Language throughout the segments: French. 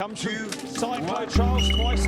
Come to Cyclo Charles twice.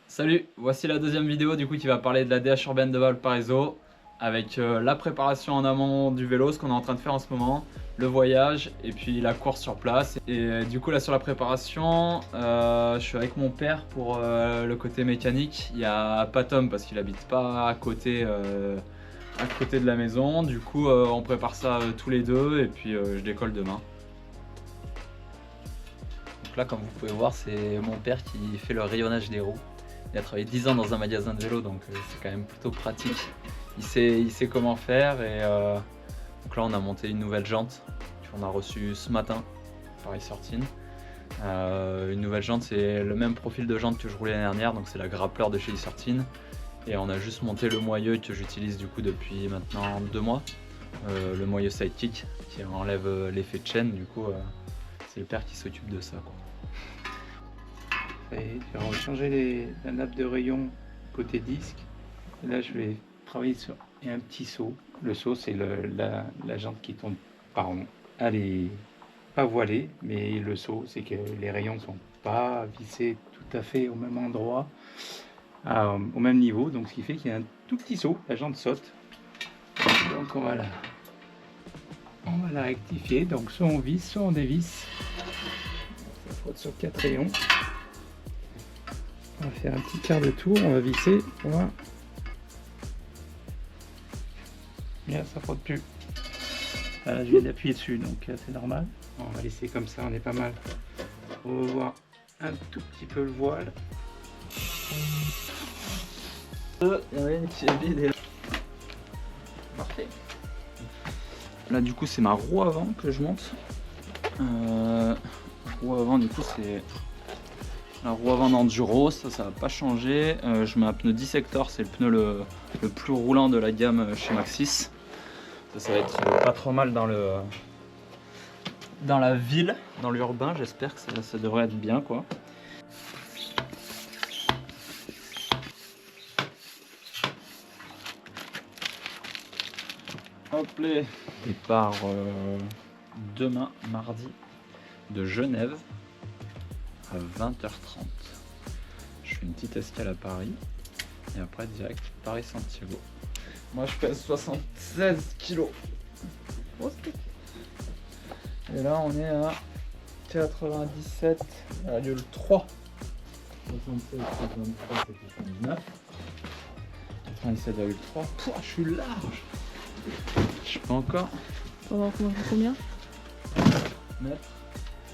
Salut, voici la deuxième vidéo du coup qui va parler de la DH urbaine de Valparaiso avec la préparation en amont du vélo, ce qu'on est en train de faire en ce moment, le voyage et puis la course sur place. Et du coup là sur la préparation, je suis avec mon père pour le côté mécanique. Il n'y a pas Tom parce qu'il habite pas à côté de la maison. Du coup on prépare ça tous les deux et puis je décolle demain. Donc là comme vous pouvez voir c'est mon père qui fait le rayonnage des roues. Il a travaillé 10 ans dans un magasin de vélo, donc c'est quand même plutôt pratique. Il sait comment faire et donc là on a monté une nouvelle jante qu'on a reçue ce matin par Icertine. Une nouvelle jante, c'est le même profil de jante que je roulais l'année dernière, donc c'est la grappleur de chez Icertine. Et on a juste monté le moyeu que j'utilise du coup depuis maintenant 2 mois. Le moyeu Sidekick qui enlève l'effet de chaîne, du coup c'est le père qui s'occupe de ça, quoi. Et je vais changer la nappe de rayon côté disque. Et là, je vais travailler sur un petit saut. Le saut, c'est la jante qui tourne pas rond. Elle est pas voilée, mais le saut, c'est que les rayons ne sont pas vissés tout à fait au même endroit, au même niveau. Donc, ce qui fait qu'il y a un tout petit saut. La jante saute. Donc, on va la rectifier. Donc, soit on visse, soit on dévisse. Ça frotte sur 4 rayons. On va faire un petit quart de tour, on va visser, voilà. Bien, ça frotte plus. Là, je viens d'appuyer dessus, donc c'est normal. On va laisser comme ça, on est pas mal. On va voir un tout petit peu le voile. Il y en a une qui est vide. Parfait. Là du coup c'est ma roue avant que je monte. Roue avant du coup c'est la roue avant d'enduro, ça va pas changer. Je mets un pneu dissector, c'est le pneu le plus roulant de la gamme chez Maxxis. Ça va être pas trop mal dans la ville, dans l'urbain. J'espère que ça devrait être bien, quoi. Hop là. Départ demain mardi de Genève à 20h30. Je fais une petite escale à Paris et après direct Paris-Santiago. Moi je pèse 76 kg. Et là on est à 97,3. 76, 79. 97,3. Je suis large. Je peux encore. On va combien? Mettre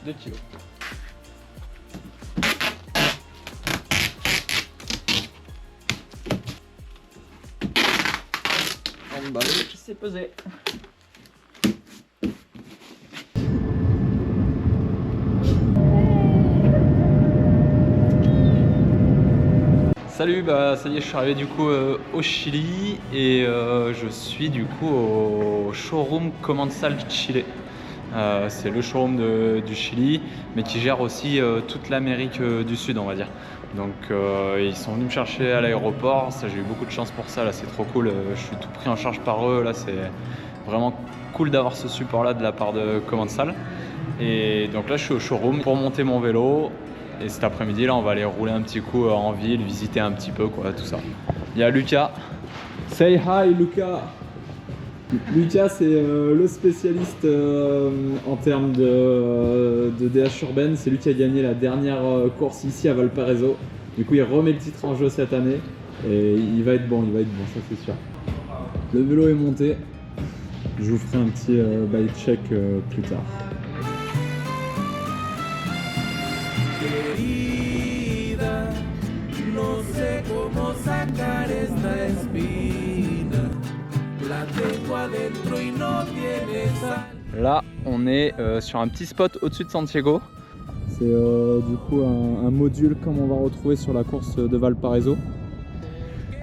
2 kg. Bah oui, je sais peser. Salut, bah ça y est, je suis arrivé du coup au Chili et je suis du coup au showroom Commensal Chile. C'est le showroom du Chili, mais qui gère aussi toute l'Amérique du Sud, on va dire. Donc ils sont venus me chercher à l'aéroport, ça j'ai eu beaucoup de chance pour ça, là c'est trop cool, je suis tout pris en charge par eux, là c'est vraiment cool d'avoir ce support là de la part de Commensal. Et donc là je suis au showroom pour monter mon vélo et cet après-midi là on va aller rouler un petit coup en ville, visiter un petit peu quoi, tout ça. Il y a Lucas. Say hi Lucas. Lucas c'est le spécialiste en termes de DH urbaine, c'est lui qui a gagné la dernière course ici à Valparaiso. Du coup il remet le titre en jeu cette année et il va être bon, ça c'est sûr. Le vélo est monté, je vous ferai un petit bike check plus tard. Là, on est sur un petit spot au-dessus de Santiago. C'est du coup un module comme on va retrouver sur la course de Valparaiso.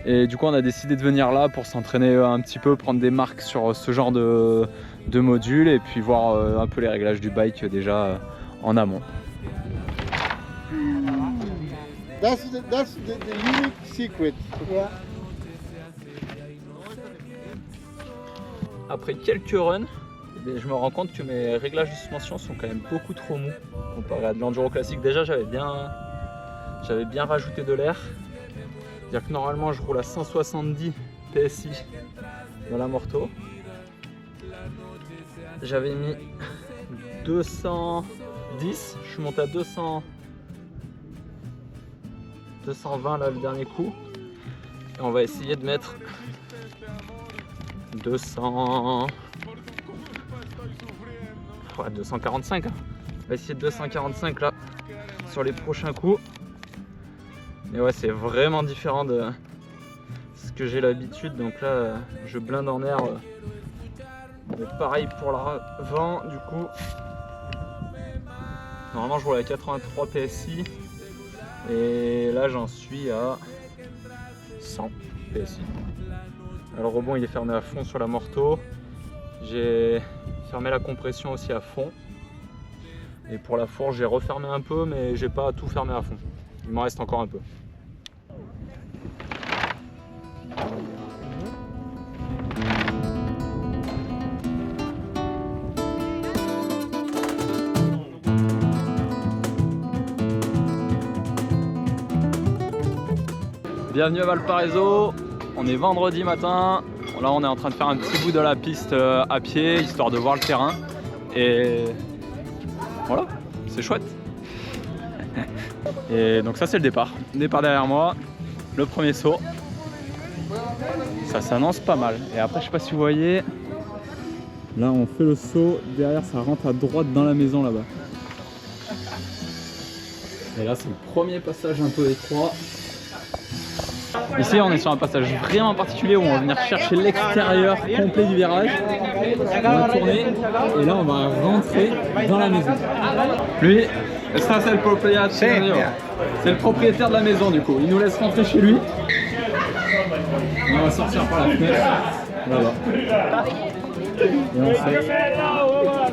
Et du coup, on a décidé de venir là pour s'entraîner un petit peu, prendre des marques sur ce genre de 2 modules et puis voir un peu les réglages du bike déjà en amont. That's the unique secret. Yeah. Après quelques runs, je me rends compte que mes réglages de suspension sont quand même beaucoup trop mous comparé à de l'enduro classique. Déjà j'avais bien rajouté de l'air. C'est-à-dire que normalement je roule à 170 PSI dans la Morto. J'avais mis 210, je suis monté à 220 là le dernier coup. Et on va essayer de mettre 245. On va essayer de 245 là sur les prochains coups. Mais ouais, c'est vraiment différent de ce que j'ai l'habitude. Donc là, je blinde en air. Mais pareil pour l'avant, du coup. Normalement, je roule à 83 PSI. Et là, j'en suis à 100 PSI. Alors, le rebond, il est fermé à fond sur la Morto. J'ai fermé la compression aussi à fond. Et pour la fourche, j'ai refermé un peu, mais j'ai pas tout fermé à fond. Il m'en reste encore un peu. Bienvenue à Valparaiso, on est vendredi matin. Là on est en train de faire un petit bout de la piste à pied, histoire de voir le terrain. Et voilà, c'est chouette. Et donc ça c'est le départ. Départ derrière moi, le premier saut. Ça s'annonce pas mal. Et après je sais pas si vous voyez, là on fait le saut, derrière ça rentre à droite dans la maison là-bas. Et là c'est le premier passage un peu étroit. Ici on est sur un passage vraiment particulier où on va venir chercher l'extérieur complet du virage. On va tourner et là on va rentrer dans la maison. Lui, ça c'est le propriétaire. C'est le propriétaire de la maison du coup. Il nous laisse rentrer chez lui. Et on va sortir par la fenêtre. Là-bas. Et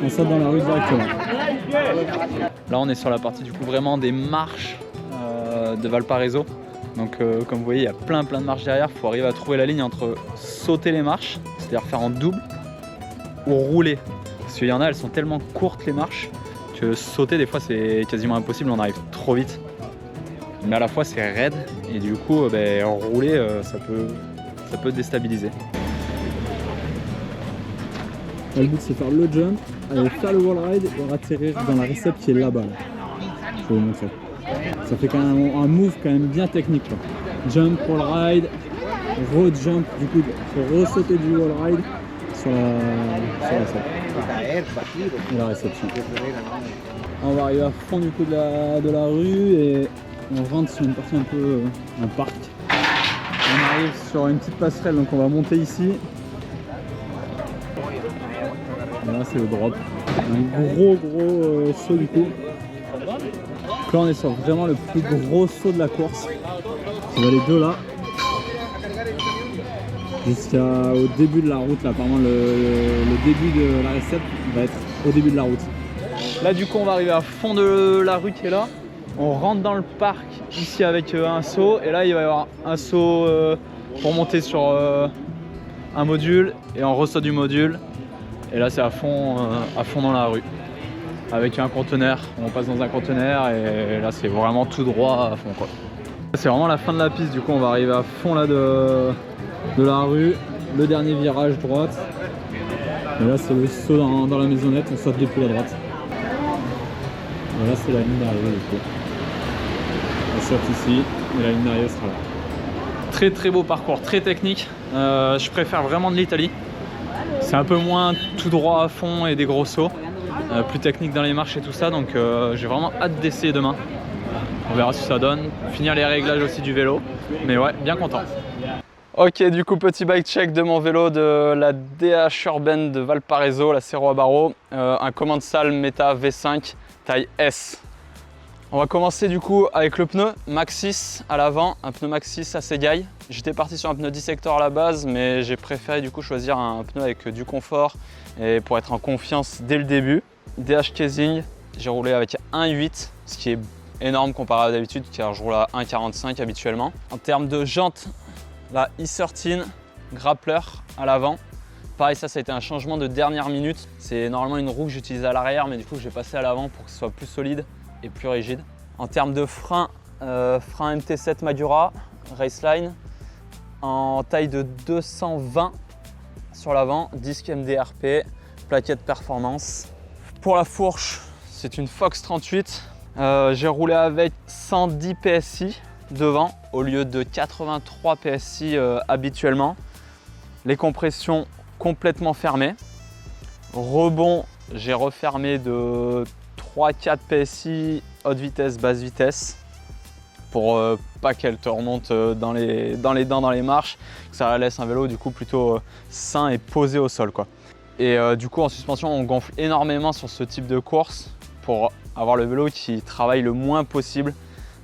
on saute dans la rue directement. Là on est sur la partie du coup vraiment des marches de Valparaiso. Donc comme vous voyez, il y a plein de marches derrière. Il faut arriver à trouver la ligne entre sauter les marches, c'est-à-dire faire en double, ou rouler. Parce qu'il y en a, elles sont tellement courtes les marches que sauter des fois c'est quasiment impossible, on arrive trop vite. Mais à la fois c'est raide et du coup rouler ça peut déstabiliser. Le but c'est faire le jump, aller faire le wall ride et atterrir dans la réception qui est là-bas. Là. Je vais vous montrer. Ça fait quand même un move quand même bien technique quoi. Jump, wall ride, road jump, du coup il faut ressauter du wall ride sur la et la réception. On va arriver à fond du coup de la rue et on rentre sur une partie un peu un parc. On arrive sur une petite passerelle donc on va monter ici. Et là c'est le drop. Un gros saut du coup. Donc là on est sur vraiment le plus gros saut de la course. On va les deux là. Jusqu'au début de la route là. Apparemment le début de la réception va être au début de la route. Là du coup on va arriver à fond de la rue qui est là. On rentre dans le parc ici avec un saut. Et là il va y avoir un saut pour monter sur un module. Et on ressaute du module. Et là c'est à fond dans la rue. Avec un conteneur, on passe dans un conteneur et là c'est vraiment tout droit à fond quoi. C'est vraiment la fin de la piste, du coup on va arriver à fond là de la rue, le dernier virage droite. Et là c'est le saut dans la maisonnette, on saute depuis la droite. Et là c'est la ligne d'arrivée du coup. On saute ici et la ligne d'arrivée sera là. Très beau parcours, très technique. Je préfère vraiment de l'Italie. C'est un peu moins tout droit à fond et des gros sauts. Plus technique dans les marches et tout ça, donc j'ai vraiment hâte d'essayer demain. On verra ce que ça donne, finir les réglages aussi du vélo, mais ouais, bien content. Ok, du coup petit bike check de mon vélo de la DH Urban de Valparaiso, la Cerro Abarro, un Commencal Meta V5 taille S. On va commencer du coup avec le pneu Maxxis à l'avant, un pneu Maxxis assez gaille. J'étais parti sur un pneu Dissector à la base, mais j'ai préféré du coup choisir un pneu avec du confort et pour être en confiance dès le début. DH Casing, j'ai roulé avec 1,8, ce qui est énorme comparé à d'habitude car je roule à 1,45 habituellement. En termes de jantes, la E13 Grappler à l'avant. Pareil, ça a été un changement de dernière minute. C'est normalement une roue que j'utilise à l'arrière, mais du coup j'ai passé à l'avant pour que ce soit plus solide et plus rigide. En termes de frein, frein MT7 Madura, Raceline, en taille de 220 sur l'avant, disque MDRP, plaquette performance. Pour la fourche, c'est une Fox 38. J'ai roulé avec 110 PSI devant au lieu de 83 PSI habituellement. Les compressions complètement fermées. Rebond, j'ai refermé de 3-4 PSI haute vitesse, basse vitesse pour pas qu'elle te remonte dans les dents, dans les marches, que ça laisse un vélo du coup plutôt sain et posé au sol, quoi. Et du coup en suspension on gonfle énormément sur ce type de course pour avoir le vélo qui travaille le moins possible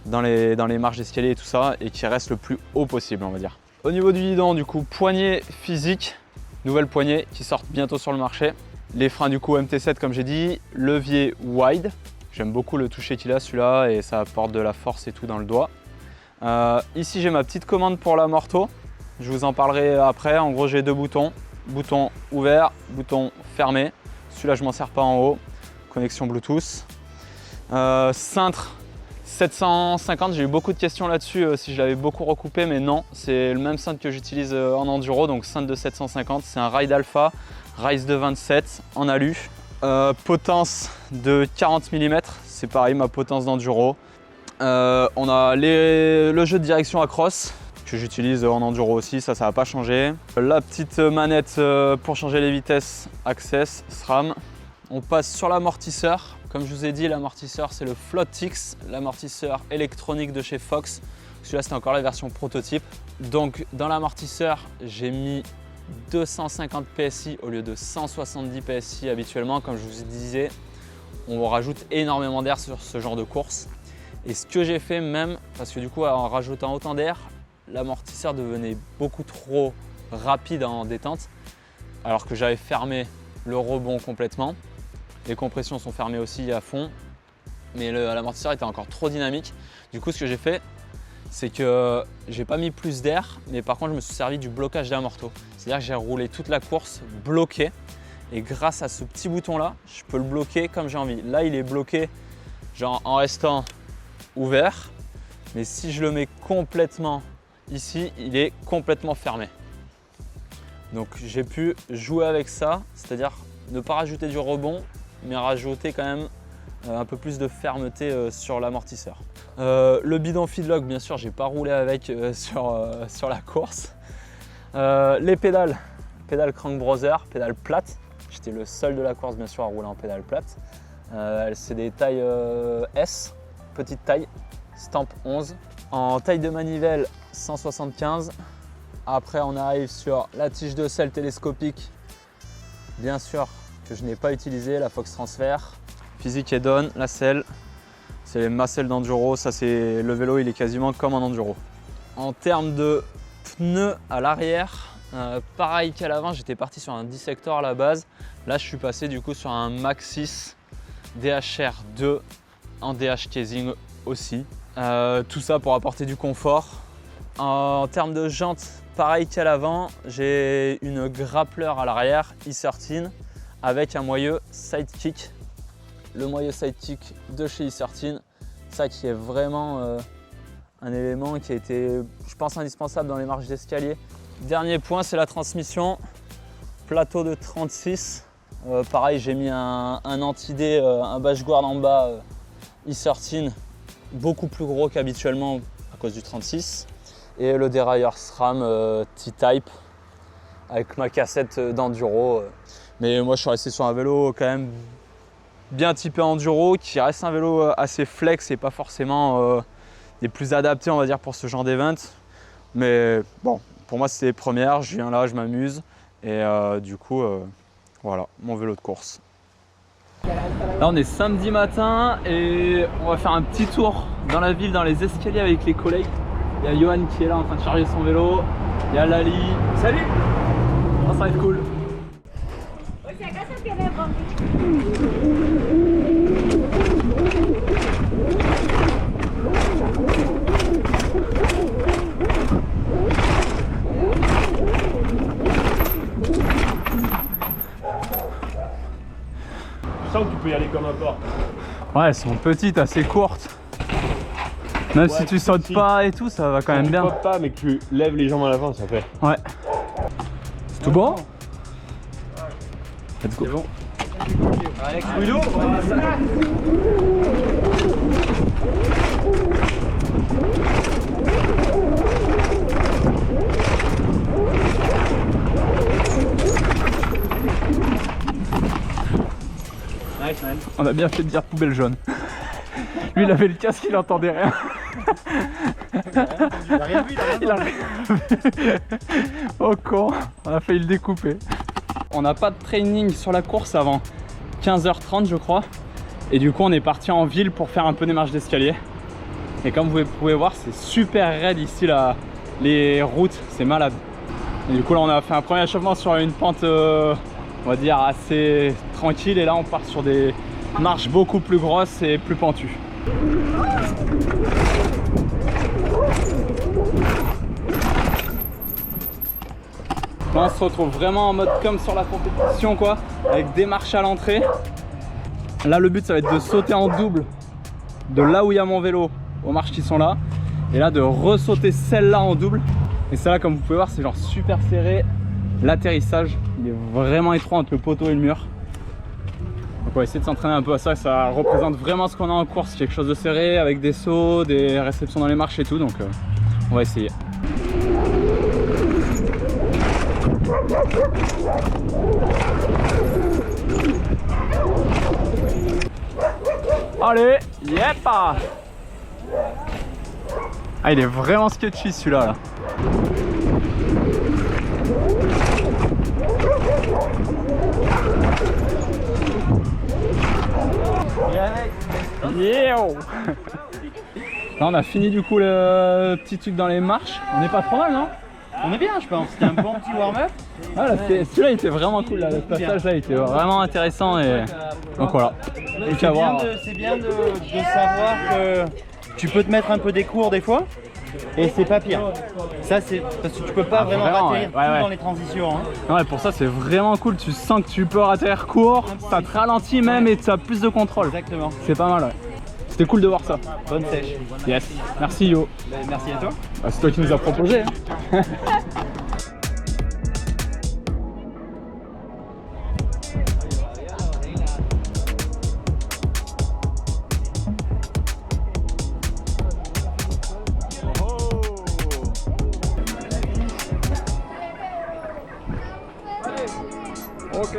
dans les marches d'escalier et tout ça et qui reste le plus haut possible, on va dire. Au niveau du guidon, du coup poignée physique, nouvelle poignée qui sort bientôt sur le marché. Les freins du coup MT7 comme j'ai dit, levier wide. J'aime beaucoup le toucher qu'il a celui-là et ça apporte de la force et tout dans le doigt. Ici j'ai ma petite commande pour la Morto. Je vous en parlerai après. En gros j'ai deux boutons. Bouton ouvert, bouton fermé. Celui-là je m'en sers pas en haut. Connexion Bluetooth. Cintre 750, j'ai eu beaucoup de questions là-dessus si je l'avais beaucoup recoupé, mais non, c'est le même cintre que j'utilise en enduro, donc cintre de 750. C'est un Ride Alpha, Rise de 27 en alu. Potence de 40 mm, c'est pareil, ma potence d'enduro. On a le jeu de direction à cross que j'utilise en enduro aussi, ça va pas changer. La petite manette pour changer les vitesses Access SRAM. On passe sur l'amortisseur. Comme je vous ai dit, l'amortisseur c'est le Flottix, l'amortisseur électronique de chez Fox. Celui-là c'était encore la version prototype. Donc dans l'amortisseur, j'ai mis 250 PSI au lieu de 170 PSI habituellement. Comme je vous disais, on rajoute énormément d'air sur ce genre de course. Et ce que j'ai fait même, parce que du coup en rajoutant autant d'air, l'amortisseur devenait beaucoup trop rapide en détente, alors que j'avais fermé le rebond complètement. Les compressions sont fermées aussi à fond, mais l'amortisseur était encore trop dynamique. Du coup, ce que j'ai fait, c'est que j'ai pas mis plus d'air, mais par contre, je me suis servi du blocage d'amorto. C'est-à-dire que j'ai roulé toute la course bloqué, et grâce à ce petit bouton-là, je peux le bloquer comme j'ai envie. Là, il est bloqué genre en restant ouvert, mais si je le mets complètement ici, il est complètement fermé. Donc, j'ai pu jouer avec ça, c'est-à-dire ne pas rajouter du rebond, mais rajouter quand même un peu plus de fermeté sur l'amortisseur. Le bidon feedlock, bien sûr, j'ai pas roulé avec sur la course. Les pédales Crank Brother, pédales plates. J'étais le seul de la course, bien sûr, à rouler en pédale plate. C'est des tailles S, petite taille, Stamp 11. En taille de manivelle, 175. Après, on arrive sur la tige de selle télescopique, bien sûr, que je n'ai pas utilisé, la Fox Transfer. Physique et Donne, la selle, c'est ma selle d'enduro, ça c'est le vélo, il est quasiment comme en enduro. En termes de pneus à l'arrière, pareil qu'à l'avant, j'étais parti sur un Dissector à la base. Là je suis passé du coup sur un Maxxis DHR2 en DH Casing aussi. Tout ça pour apporter du confort. En termes de jantes, pareil qu'à l'avant, j'ai une Grappler à l'arrière, E13, avec un moyeu Sidekick. Le moyeu Sidekick de chez E13, ça qui est vraiment un élément qui a été, je pense, indispensable dans les marches d'escalier. Dernier point, c'est la transmission. Plateau de 36. Pareil, j'ai mis un anti-dé, un bash-guard en bas E13, beaucoup plus gros qu'habituellement à cause du 36. Et le dérailleur SRAM T-Type avec ma cassette d'enduro. Mais moi je suis resté sur un vélo quand même bien typé enduro, qui reste un vélo assez flex et pas forcément des plus adaptés, on va dire, pour ce genre d'event. Mais bon, pour moi c'est les premières, je viens là, je m'amuse et du coup voilà, mon vélo de course. Là on est samedi matin et on va faire un petit tour dans la ville, dans les escaliers avec les collègues. Il y a Johan qui est là en train de charger son vélo. Il y a Lali. Salut! Oh, ça va être cool. Je sens que tu peux y aller comme un porc. Ouais, elles sont petites, assez courtes. Même si tu sautes si. pas et tout, ça va quand même bien. Tu sautes pas, mais que tu lèves les jambes à l'avant, ça fait. Ouais. C'est tout bon? Let's go. C'est bon. Alex Guido. Nice man. On a bien fait de dire poubelle jaune. Lui il avait le casque, il entendait rien. Il a rien vu, Il a rien vu. Oh con, on a failli le découper. On n'a pas de training sur la course avant 15h30 je crois. Et du coup on est parti en ville pour faire un peu des marches d'escalier. Et comme vous pouvez voir c'est super raide ici là. Les routes c'est malade. Et du coup là on a fait un premier échauffement sur une pente on va dire assez tranquille. Et là on part sur des marches beaucoup plus grosses et plus pentues. Là, on se retrouve vraiment en mode comme sur la compétition quoi, avec des marches à l'entrée. Là le but ça va être de sauter en double de là où il y a mon vélo aux marches qui sont là. Et là de ressauter celle-là en double. Et celle-là comme vous pouvez voir c'est genre super serré. L'atterrissage il est vraiment étroit entre le poteau et le mur. Donc on va essayer de s'entraîner un peu à ça. Ça représente vraiment ce qu'on a en course, quelque chose de serré avec des sauts, des réceptions dans les marches et tout. Donc on va essayer. Allez, yep. Ah il est vraiment sketchy celui-là là. Yeah. Là on a fini du coup le petit truc dans les marches. On n'est pas trop mal non? On est bien je pense, c'était un bon petit warm-up. Ah, celui-là il était vraiment cool là. Le passage là il était vraiment intéressant et donc voilà. Donc à voir. C'est bien de savoir que tu peux te mettre un peu des cours des fois et c'est pas pire. Ça c'est parce que tu peux pas vraiment rater dans les transitions. Hein. Ouais pour ça c'est vraiment cool, tu sens que tu peux rater court, ça te ralentit même et tu as plus de contrôle. Exactement. C'est pas mal ouais. C'était cool de voir ça. Bonne sèche. Yes. Merci Yo. Merci à toi. Ah, c'est toi qui nous as proposé. Hein. Ok.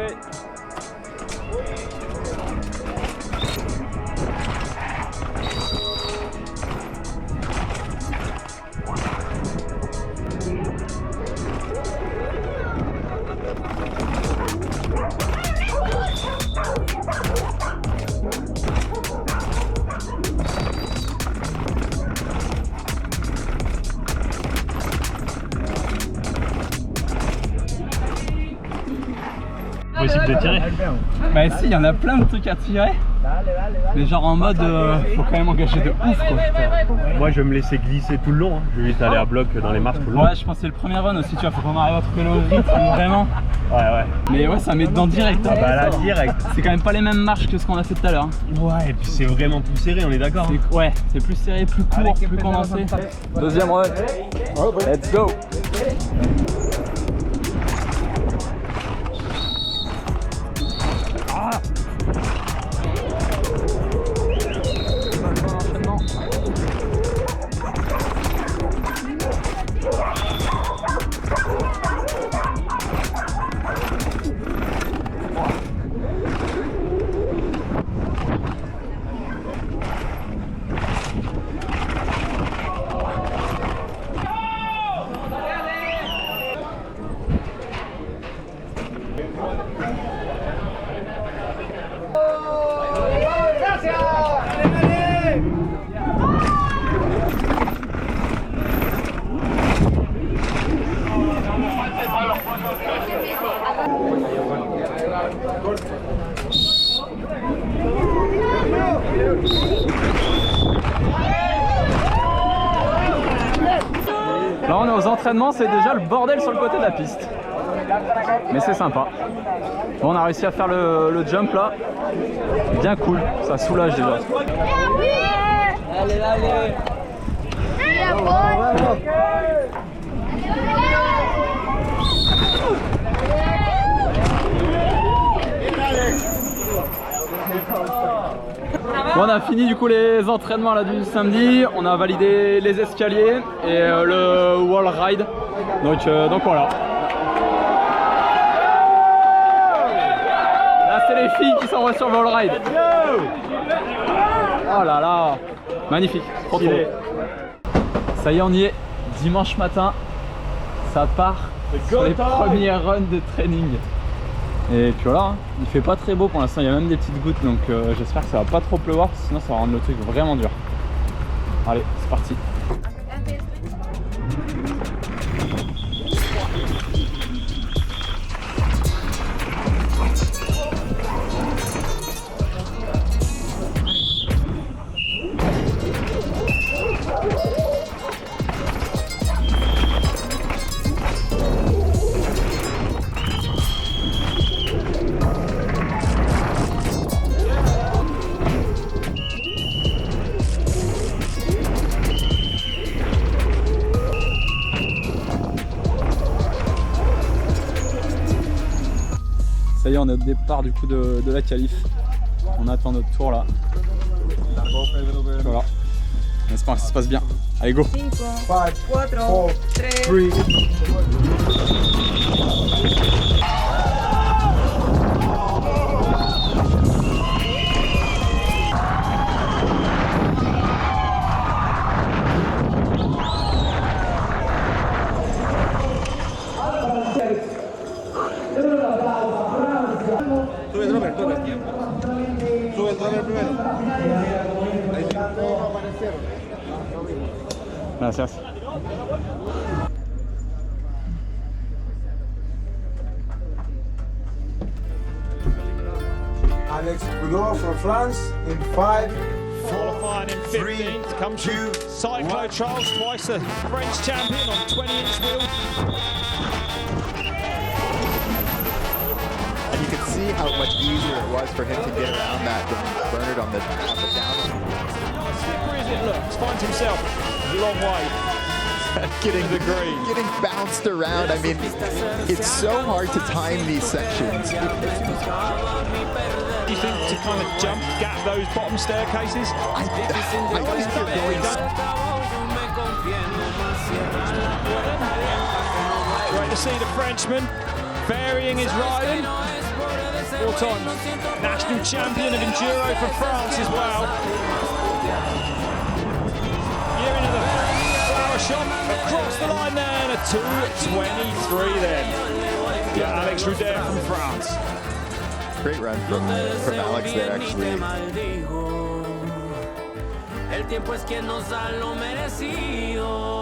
Possible de tirer. Bah si, il y en a plein de trucs à tirer. Mais genre en mode, faut quand même engager de ouf quoi. Moi je vais me laisser glisser tout le long. Hein. Je vais juste aller à bloc dans les marches tout le long. Ouais, je pense que c'est le premier run aussi, tu vois, faut qu'on arrive à trouver le rythme vraiment. Ouais. Mais ouais, ça met dedans direct. Hein. Bah là, direct. C'est quand même pas les mêmes marches que ce qu'on a fait tout à l'heure. Ouais, et puis c'est vraiment plus serré, on est d'accord. Hein. Ouais, c'est plus serré, plus court, plus condensé. Deuxième run. Let's go. on est aux entraînements, c'est déjà le bordel sur le côté de la piste. Mais c'est sympa. Bon, on a réussi à faire le jump là. Bien cool, ça soulage déjà. Allez, allez. Bon, on a fini du coup les entraînements là du samedi, on a validé les escaliers et le wall ride. Donc voilà. Là c'est les filles qui s'envoient sur le wall ride. Oh là là, magnifique, trop trop. Ça y est, on y est, dimanche matin, ça part sur les premiers runs de training. Et puis voilà, il fait pas très beau pour l'instant, il y a même des petites gouttes, donc j'espère que ça va pas trop pleuvoir, sinon ça va rendre le truc vraiment dur. Allez, c'est parti. Ça y est, on est au départ du coup de la qualif. On attend notre tour là. Voilà. On espère que ça se passe bien. Allez, go! 5, 4, 3. Gracias. Alex Boudreau from France in 5. Qualifying in 15th, comes from Cyclo Trials, twice a French champion on 20-inch wheel. And you could see how much easier it was for him to get around that than Bernard on the down. Not as slippery as it looks, finds himself a long way. Getting bounced around. I mean, it's so hard to time these sections. Do you think to kind of jump, gap those bottom staircases? I think you're going. Great to see the Frenchman varying his riding. 4 times national champion of enduro for France as well. Here into the flower shop, across the line there, and a 2:23 then. Yeah, Alex Roudet from France. Great run from Alex there, actually. El tiempo es quien nos da lo merecido.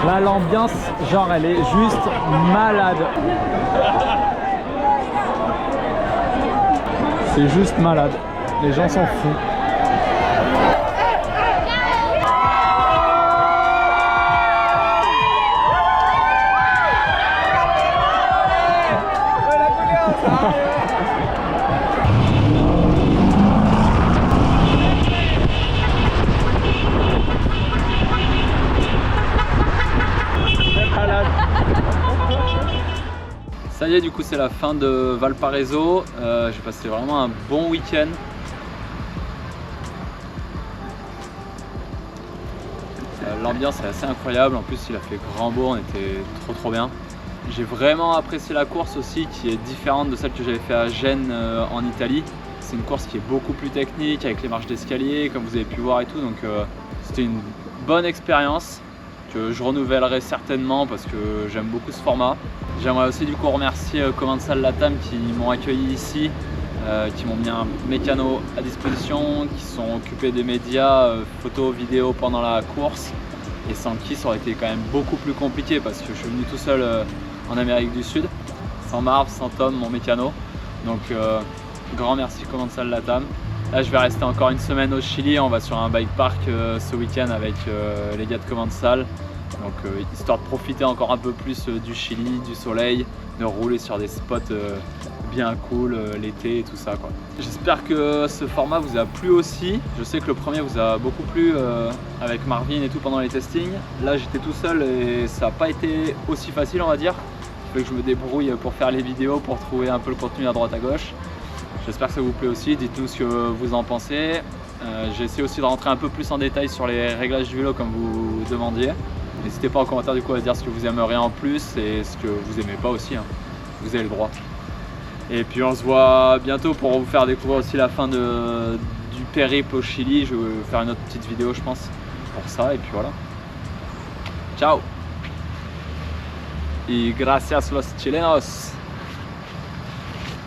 Là, l'ambiance, genre, elle est juste malade. C'est juste malade. Les gens s'en foutent. Ça y est, du coup c'est la fin de Valparaiso. J'ai passé vraiment un bon week-end. L'ambiance est assez incroyable, en plus il a fait grand beau, on était trop bien. J'ai vraiment apprécié la course aussi, qui est différente de celle que j'avais fait à Gênes en Italie. C'est une course qui est beaucoup plus technique, avec les marches d'escalier, comme vous avez pu voir et tout, donc c'était une bonne expérience que je renouvellerai certainement parce que j'aime beaucoup ce format. J'aimerais aussi du coup remercier Commensal Latam qui m'ont accueilli ici, qui m'ont mis un mécano à disposition, qui sont occupés des médias, photos, vidéos pendant la course, et sans qui ça aurait été quand même beaucoup plus compliqué parce que je suis venu tout seul en Amérique du Sud, sans Marv, sans Tom, mon mécano. Donc Grand merci Commensal Latam. Là je vais rester encore une semaine au Chili, on va sur un bike park ce week-end avec les gars de Commensal. Donc histoire de profiter encore un peu plus du Chili, du soleil, de rouler sur des spots bien cool l'été et tout ça quoi. J'espère que ce format vous a plu aussi. Je sais que le premier vous a beaucoup plu avec Marvin et tout pendant les testings. Là j'étais tout seul et ça n'a pas été aussi facile on va dire. Il faut que je me débrouille pour faire les vidéos, pour trouver un peu le contenu à droite à gauche. J'espère que ça vous plaît aussi, dites-nous ce que vous en pensez. J'ai essayé aussi de rentrer un peu plus en détail sur les réglages du vélo comme vous demandiez. N'hésitez pas en commentaire du coup à dire ce que vous aimeriez en plus et ce que vous aimez pas aussi, hein. Vous avez le droit. Et puis on se voit bientôt pour vous faire découvrir aussi la fin du périple au Chili. Je vais faire une autre petite vidéo je pense pour ça et puis voilà. Ciao. Y gracias los chilenos.